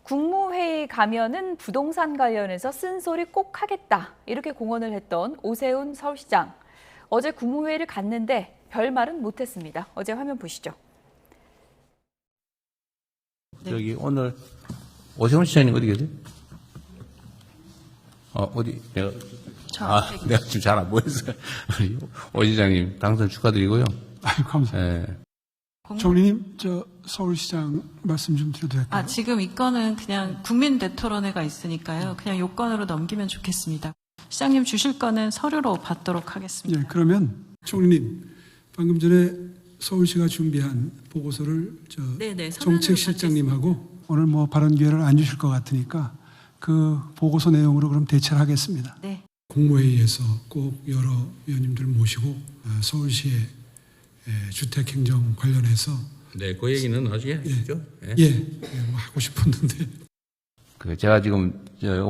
국무회의 가면은 부동산 관련해서 쓴소리 꼭 하겠다. 이렇게 공언을 했던 오세훈 서울시장. 어제 국무회의를 갔는데 별말은 못했습니다. 어제 화면 보시죠. 저기 오늘 오세훈 시장님 어디 계세요? 어디 내가 내가 지금 잘 안 보였어요. 오 시장님 당선 축하드리고요. 아유, 감사합니다. 총리님, 저 서울시장 말씀 좀 드려도 될까요? 지금 이 건은 그냥 국민대토론회가 있으니까요. 그냥 요건으로 넘기면 좋겠습니다. 시장님 주실 거는 서류로 받도록 하겠습니다. 예, 그러면 총리님, 방금 전에 서울시가 준비한 보고서를 네네, 정책실장님하고 오늘 뭐 발언 기회를 안 주실 것 같으니까 그 보고서 내용으로 그럼 대체를 하겠습니다. 네. 국무회의에서 꼭 여러 위원님들 모시고 서울시의 주택행정 관련해서 네, 그 얘기는 나중에 하시죠. 뭐 하고 싶었는데 제가 지금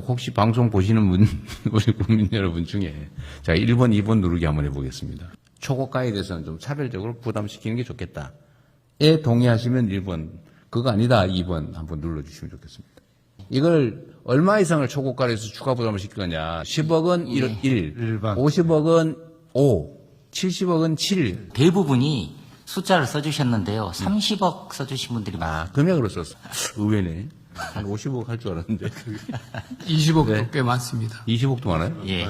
혹시 방송 보시는 분 우리 국민 여러분 중에 제가 1번, 2번 누르기 한번 해보겠습니다. 초고가에 대해서는 좀 차별적으로 부담시키는 게 좋겠다. 에 동의하시면 1번, 그거 아니다 2번 한번 눌러주시면 좋겠습니다. 이걸 얼마 이상을 초고가로 해서 추가 부담을 시킬 거냐. 10억은 1, 50억은 5, 70억은 7. 대부분이 숫자를 써주셨는데요. 30억 써주신 분들이 많아요. 금액으로 썼어. 의외네. 한 50억 할 줄 알았는데. 20억도 꽤 많습니다. 20억도 많아요? 예.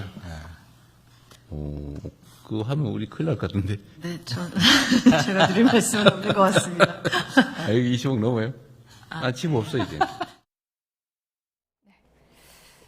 그거 하면 우리 큰일 날 것 같은데. 네, 제가 드릴 말씀은 없는 것 같습니다. 여기 20억 넘어요? 집 없어, 이제.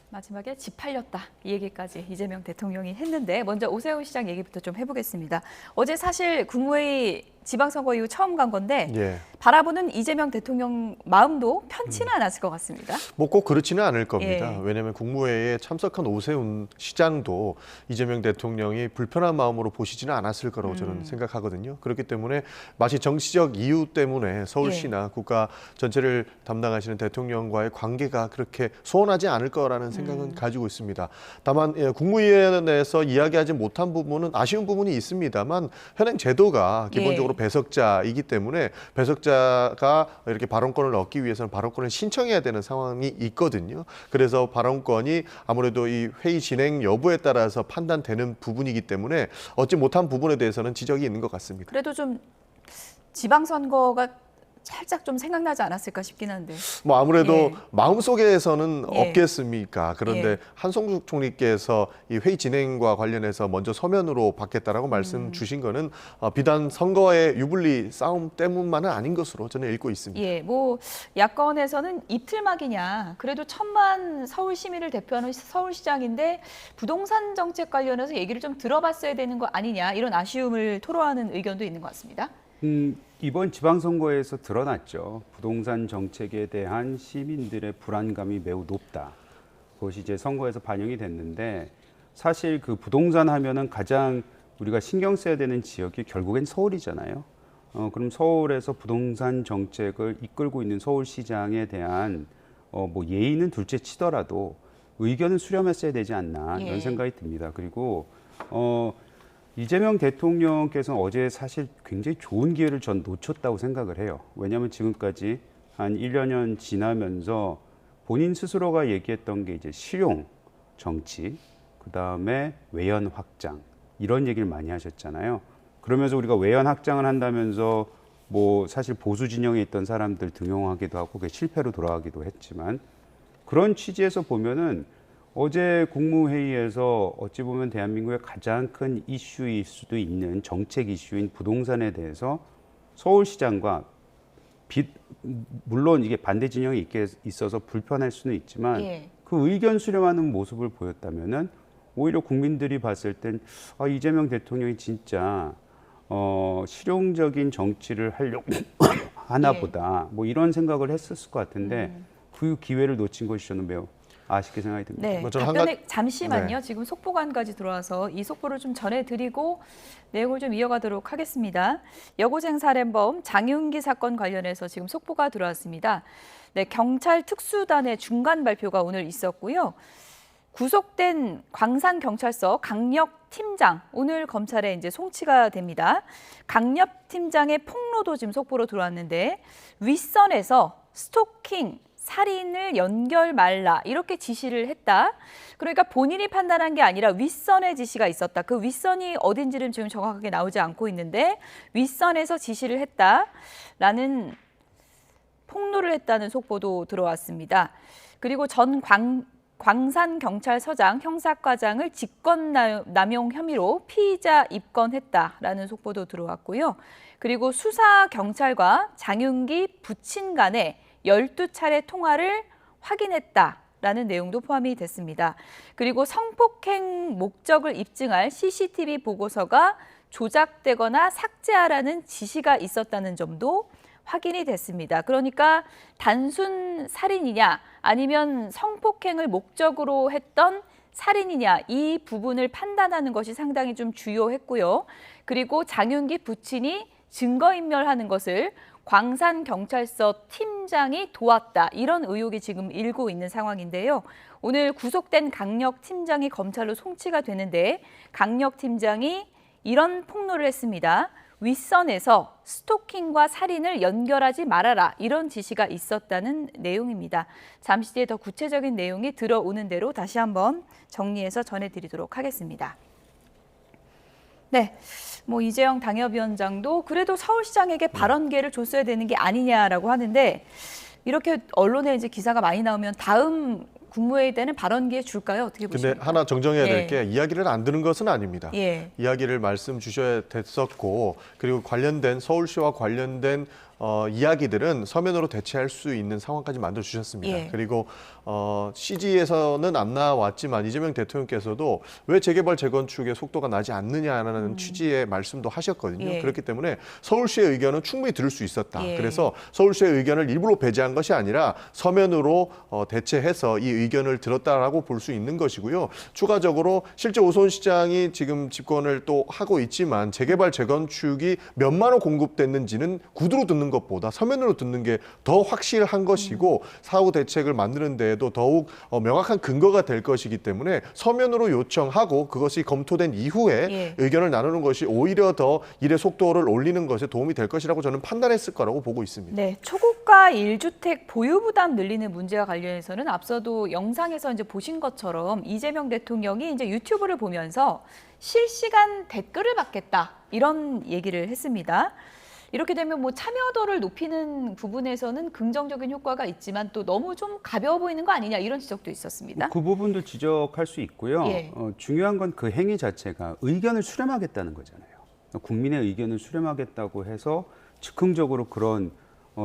마지막에 집 팔렸다 이 얘기까지 이재명 대통령이 했는데 먼저 오세훈 시장 얘기부터 좀 해보겠습니다. 어제 사실 국무회의 지방선거 이후 처음 간 건데 바라보는 이재명 대통령 마음도 편치는 않았을 것 같습니다. 뭐 꼭 그렇지는 않을 겁니다. 왜냐하면 국무회의에 참석한 오세훈 시장도 이재명 대통령이 불편한 마음으로 보시지는 않았을 거라고 저는 생각하거든요. 그렇기 때문에 마치 정치적 이유 때문에 서울시나 국가 전체를 담당하시는 대통령과의 관계가 그렇게 소원하지 않을 거라는 생각은 가지고 있습니다. 다만 국무회의에 대해서 이야기하지 못한 부분은 아쉬운 부분이 있습니다만 현행 제도가 기본적으로 배석자이기 때문에 배석자가 이렇게 발언권을 얻기 위해서는 발언권을 신청해야 되는 상황이 있거든요. 그래서 발언권이 아무래도 이 회의 진행 여부에 따라서 판단되는 부분이기 때문에 얻지 못한 부분에 대해서는 지적이 있는 것 같습니다. 그래도 좀 지방선거가 살짝 좀 생각나지 않았을까 싶긴 한데. 뭐 아무래도 마음속에서는 없겠습니까? 그런데 예. 한성숙 총리께서 이 회의 진행과 관련해서 먼저 서면으로 받겠다라고 말씀 주신 거는 비단 선거의 유불리 싸움 때문만은 아닌 것으로 저는 읽고 있습니다. 예, 뭐 야권에서는 이틀막이냐. 그래도 1000만 서울 시민을 대표하는 서울시장인데 부동산 정책 관련해서 얘기를 좀 들어봤어야 되는 거 아니냐. 이런 아쉬움을 토로하는 의견도 있는 것 같습니다. 이번 지방선거에서 드러났죠. 부동산 정책에 대한 시민들의 불안감이 매우 높다. 그것이 이제 선거에서 반영이 됐는데 사실 그 부동산 하면은 가장 우리가 신경 써야 되는 지역이 결국엔 서울이잖아요. 그럼 서울에서 부동산 정책을 이끌고 있는 서울시장에 대한 뭐 예의는 둘째 치더라도 의견은 수렴했어야 되지 않나 이런 생각이 듭니다. 그리고 이재명 대통령께서는 어제 사실 굉장히 좋은 기회를 전 놓쳤다고 생각을 해요. 왜냐하면 지금까지 한 1년 지나면서 본인 스스로가 얘기했던 게 이제 실용 정치, 그다음에 외연 확장 이런 얘기를 많이 하셨잖아요. 그러면서 우리가 외연 확장을 한다면서 뭐 사실 보수 진영에 있던 사람들 등용하기도 하고 그게 실패로 돌아가기도 했지만 그런 취지에서 보면은 어제 국무회의에서 어찌 보면 대한민국의 가장 큰 이슈일 수도 있는 정책 이슈인 부동산에 대해서 서울시장과 물론 이게 반대 진영이 있어서 불편할 수는 있지만 그 의견 수렴하는 모습을 보였다면은 오히려 국민들이 봤을 땐 이재명 대통령이 진짜 실용적인 정치를 하려고 하나 보다 뭐 이런 생각을 했었을 것 같은데 그 기회를 놓친 것이 저는 매우 아쉽게 생각이 듭니다. 네, 답변에 잠시만요. 지금 속보가 한 가지 들어와서 이 속보를 좀 전해드리고 내용을 좀 이어가도록 하겠습니다. 여고생 살인범 장윤기 사건 관련해서 지금 속보가 들어왔습니다. 네, 경찰 특수단의 중간 발표가 오늘 있었고요. 구속된 광산경찰서 강력팀장 오늘 검찰에 이제 송치가 됩니다. 강력팀장의 폭로도 지금 속보로 들어왔는데 윗선에서 스토킹 살인을 연결 말라 이렇게 지시를 했다. 그러니까 본인이 판단한 게 아니라 윗선의 지시가 있었다. 그 윗선이 어딘지는 지금 정확하게 나오지 않고 있는데 윗선에서 지시를 했다라는 폭로를 했다는 속보도 들어왔습니다. 그리고 전 광산경찰서장 형사과장을 직권남용 혐의로 피의자 입건했다라는 속보도 들어왔고요. 그리고 수사경찰과 장윤기 부친 간의 12차례 통화를 확인했다라는 내용도 포함이 됐습니다. 그리고 성폭행 목적을 입증할 CCTV 보고서가 조작되거나 삭제하라는 지시가 있었다는 점도 확인이 됐습니다. 그러니까 단순 살인이냐 아니면 성폭행을 목적으로 했던 살인이냐 이 부분을 판단하는 것이 상당히 좀 주요했고요. 그리고 장윤기 부친이 증거인멸하는 것을 광산경찰서 팀장이 도왔다. 이런 의혹이 지금 일고 있는 상황인데요. 오늘 구속된 강력 팀장이 검찰로 송치가 되는데 강력 팀장이 이런 폭로를 했습니다. 윗선에서 스토킹과 살인을 연결하지 말아라. 이런 지시가 있었다는 내용입니다. 잠시 뒤에 더 구체적인 내용이 들어오는 대로 다시 한번 정리해서 전해드리도록 하겠습니다. 네, 이재영 당협위원장도 그래도 서울시장에게 발언 기회를 줬어야 되는 게 아니냐라고 하는데 이렇게 언론에 이제 기사가 많이 나오면 다음 국무회의 때는 발언 기회 줄까요? 어떻게 보십니까? 근데 하나 정정해야 될 예. 게 이야기를 안 듣는 것은 아닙니다. 예. 이야기를 말씀 주셔야 됐었고 그리고 관련된 서울시와 관련된 이야기들은 서면으로 대체할 수 있는 상황까지 만들어 주셨습니다. 예. 그리고 CG에서는 안 나왔지만 이재명 대통령께서도 왜 재개발 재건축의 속도가 나지 않느냐라는 취지의 말씀도 하셨거든요. 예. 그렇기 때문에 서울시의 의견은 충분히 들을 수 있었다. 예. 그래서 서울시의 의견을 일부러 배제한 것이 아니라 서면으로 대체해서 이 의견을 들었다라고 볼 수 있는 것이고요. 추가적으로 실제 오세훈 시장이 지금 집권을 또 하고 있지만 재개발 재건축이 몇만 호 공급됐는지는 구두로 듣는 것보다 서면으로 듣는 게 더 확실한 것이고 사후 대책을 만드는 데에도 더욱 명확한 근거가 될 것이기 때문에 서면으로 요청하고 그것이 검토된 이후에 예. 의견을 나누는 것이 오히려 더 일의 속도를 올리는 것에 도움이 될 것이라고 저는 판단했을 거라고 보고 있습니다. 네, 초고가 1주택 보유 부담 늘리는 문제와 관련해서는 앞서도 영상에서 이제 보신 것처럼 이재명 대통령이 이제 유튜브를 보면서 실시간 댓글을 받겠다 이런 얘기를 했습니다. 이렇게 되면 참여도를 높이는 부분에서는 긍정적인 효과가 있지만 또 너무 좀 가벼워 보이는 거 아니냐 이런 지적도 있었습니다. 그 부분도 지적할 수 있고요. 예. 중요한 건 그 행위 자체가 의견을 수렴하겠다는 거잖아요. 국민의 의견을 수렴하겠다고 해서 즉흥적으로 그런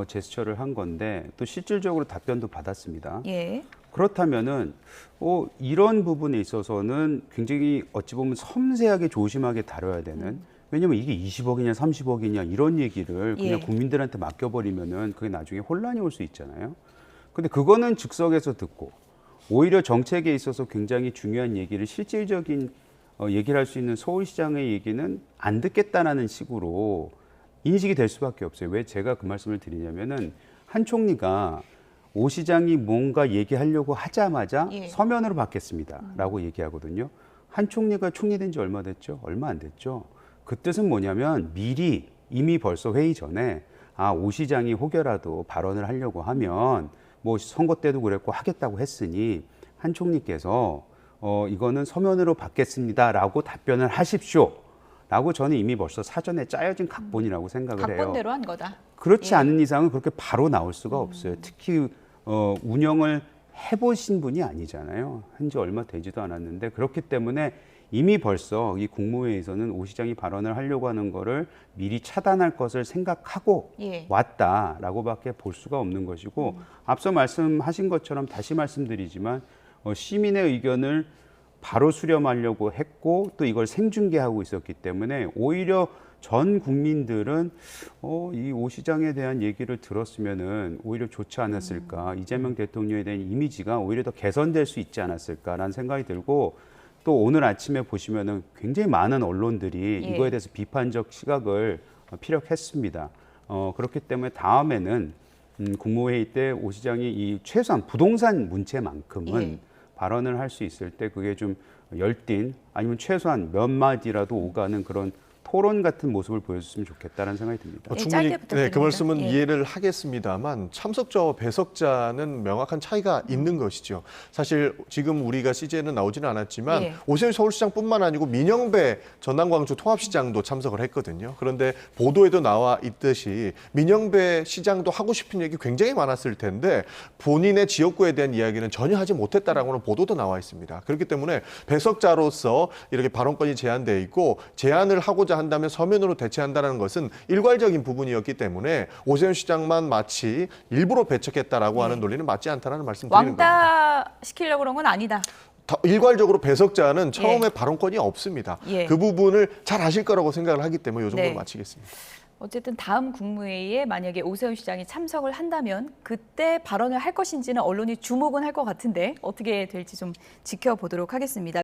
제스처를 한 건데 또 실질적으로 답변도 받았습니다. 예. 그렇다면은 이런 부분에 있어서는 굉장히 어찌 보면 섬세하게 조심하게 다뤄야 되는 왜냐면 이게 20억이냐 30억이냐 이런 얘기를 그냥 예. 국민들한테 맡겨버리면은 그게 나중에 혼란이 올 수 있잖아요. 근데 그거는 즉석에서 듣고 오히려 정책에 있어서 굉장히 중요한 얘기를 실질적인 얘기를 할 수 있는 서울시장의 얘기는 안 듣겠다라는 식으로 인식이 될 수밖에 없어요. 왜 제가 그 말씀을 드리냐면은 한 총리가 오 시장이 뭔가 얘기하려고 하자마자 예. 서면으로 받겠습니다라고 얘기하거든요. 한 총리가 총리된 지 얼마 됐죠? 얼마 안 됐죠. 그 뜻은 뭐냐면 미리 이미 벌써 회의 전에 오 시장이 혹여라도 발언을 하려고 하면 선거 때도 그랬고 하겠다고 했으니 한 총리께서 이거는 서면으로 받겠습니다라고 답변을 하십시오라고 저는 이미 벌써 사전에 짜여진 각본이라고 생각을 해요. 각본대로 한 거다. 그렇지 예. 않은 이상은 그렇게 바로 나올 수가 없어요. 특히 운영을 해보신 분이 아니잖아요. 한지 얼마 되지도 않았는데 그렇기 때문에 이미 벌써 이 국무회의에서는 오 시장이 발언을 하려고 하는 거를 미리 차단할 것을 생각하고 예. 왔다라고밖에 볼 수가 없는 것이고 앞서 말씀하신 것처럼 다시 말씀드리지만 시민의 의견을 바로 수렴하려고 했고 또 이걸 생중계하고 있었기 때문에 오히려 전 국민들은 이 오 시장에 대한 얘기를 들었으면은 오히려 좋지 않았을까 이재명 대통령에 대한 이미지가 오히려 더 개선될 수 있지 않았을까라는 생각이 들고 또 오늘 아침에 보시면은 굉장히 많은 언론들이 예. 이거에 대해서 비판적 시각을 피력했습니다. 그렇기 때문에 다음에는 국무회의 때 오 시장이 이 최소한 부동산 문제만큼은 예. 발언을 할 수 있을 때 그게 좀 열띤 아니면 최소한 몇 마디라도 오가는 그런 토론 같은 모습을 보여줬으면 좋겠다는 생각이 듭니다. 예, 충분히 짧게 네, 부탁드립니다. 그 말씀은 예. 이해를 하겠습니다만 참석자와 배석자는 명확한 차이가 있는 것이죠. 사실 지금 우리가 CJ에는 나오지는 않았지만 예. 오세훈 서울시장뿐만 아니고 민영배 전남광주 통합시장도 참석을 했거든요. 그런데 보도에도 나와 있듯이 민영배 시장도 하고 싶은 얘기 굉장히 많았을 텐데 본인의 지역구에 대한 이야기는 전혀 하지 못했다라고는 보도도 나와 있습니다. 그렇기 때문에 배석자로서 이렇게 발언권이 제한돼 있고 제안을 하고자 한다면 서면으로 대체한다는 것은 일괄적인 부분이었기 때문에 오세훈 시장만 마치 일부러 배척했다라고 하는 논리는 맞지 않다는 말씀 드리는 겁니다. 왕따 시키려고 그런 건 아니다. 일괄적으로 배석자는 처음에 발언권이 없습니다. 예. 그 부분을 잘 아실 거라고 생각을 하기 때문에 이 정도로 네. 마치겠습니다. 어쨌든 다음 국무회의에 만약에 오세훈 시장이 참석을 한다면 그때 발언을 할 것인지는 언론이 주목은 할 것 같은데 어떻게 될지 좀 지켜보도록 하겠습니다.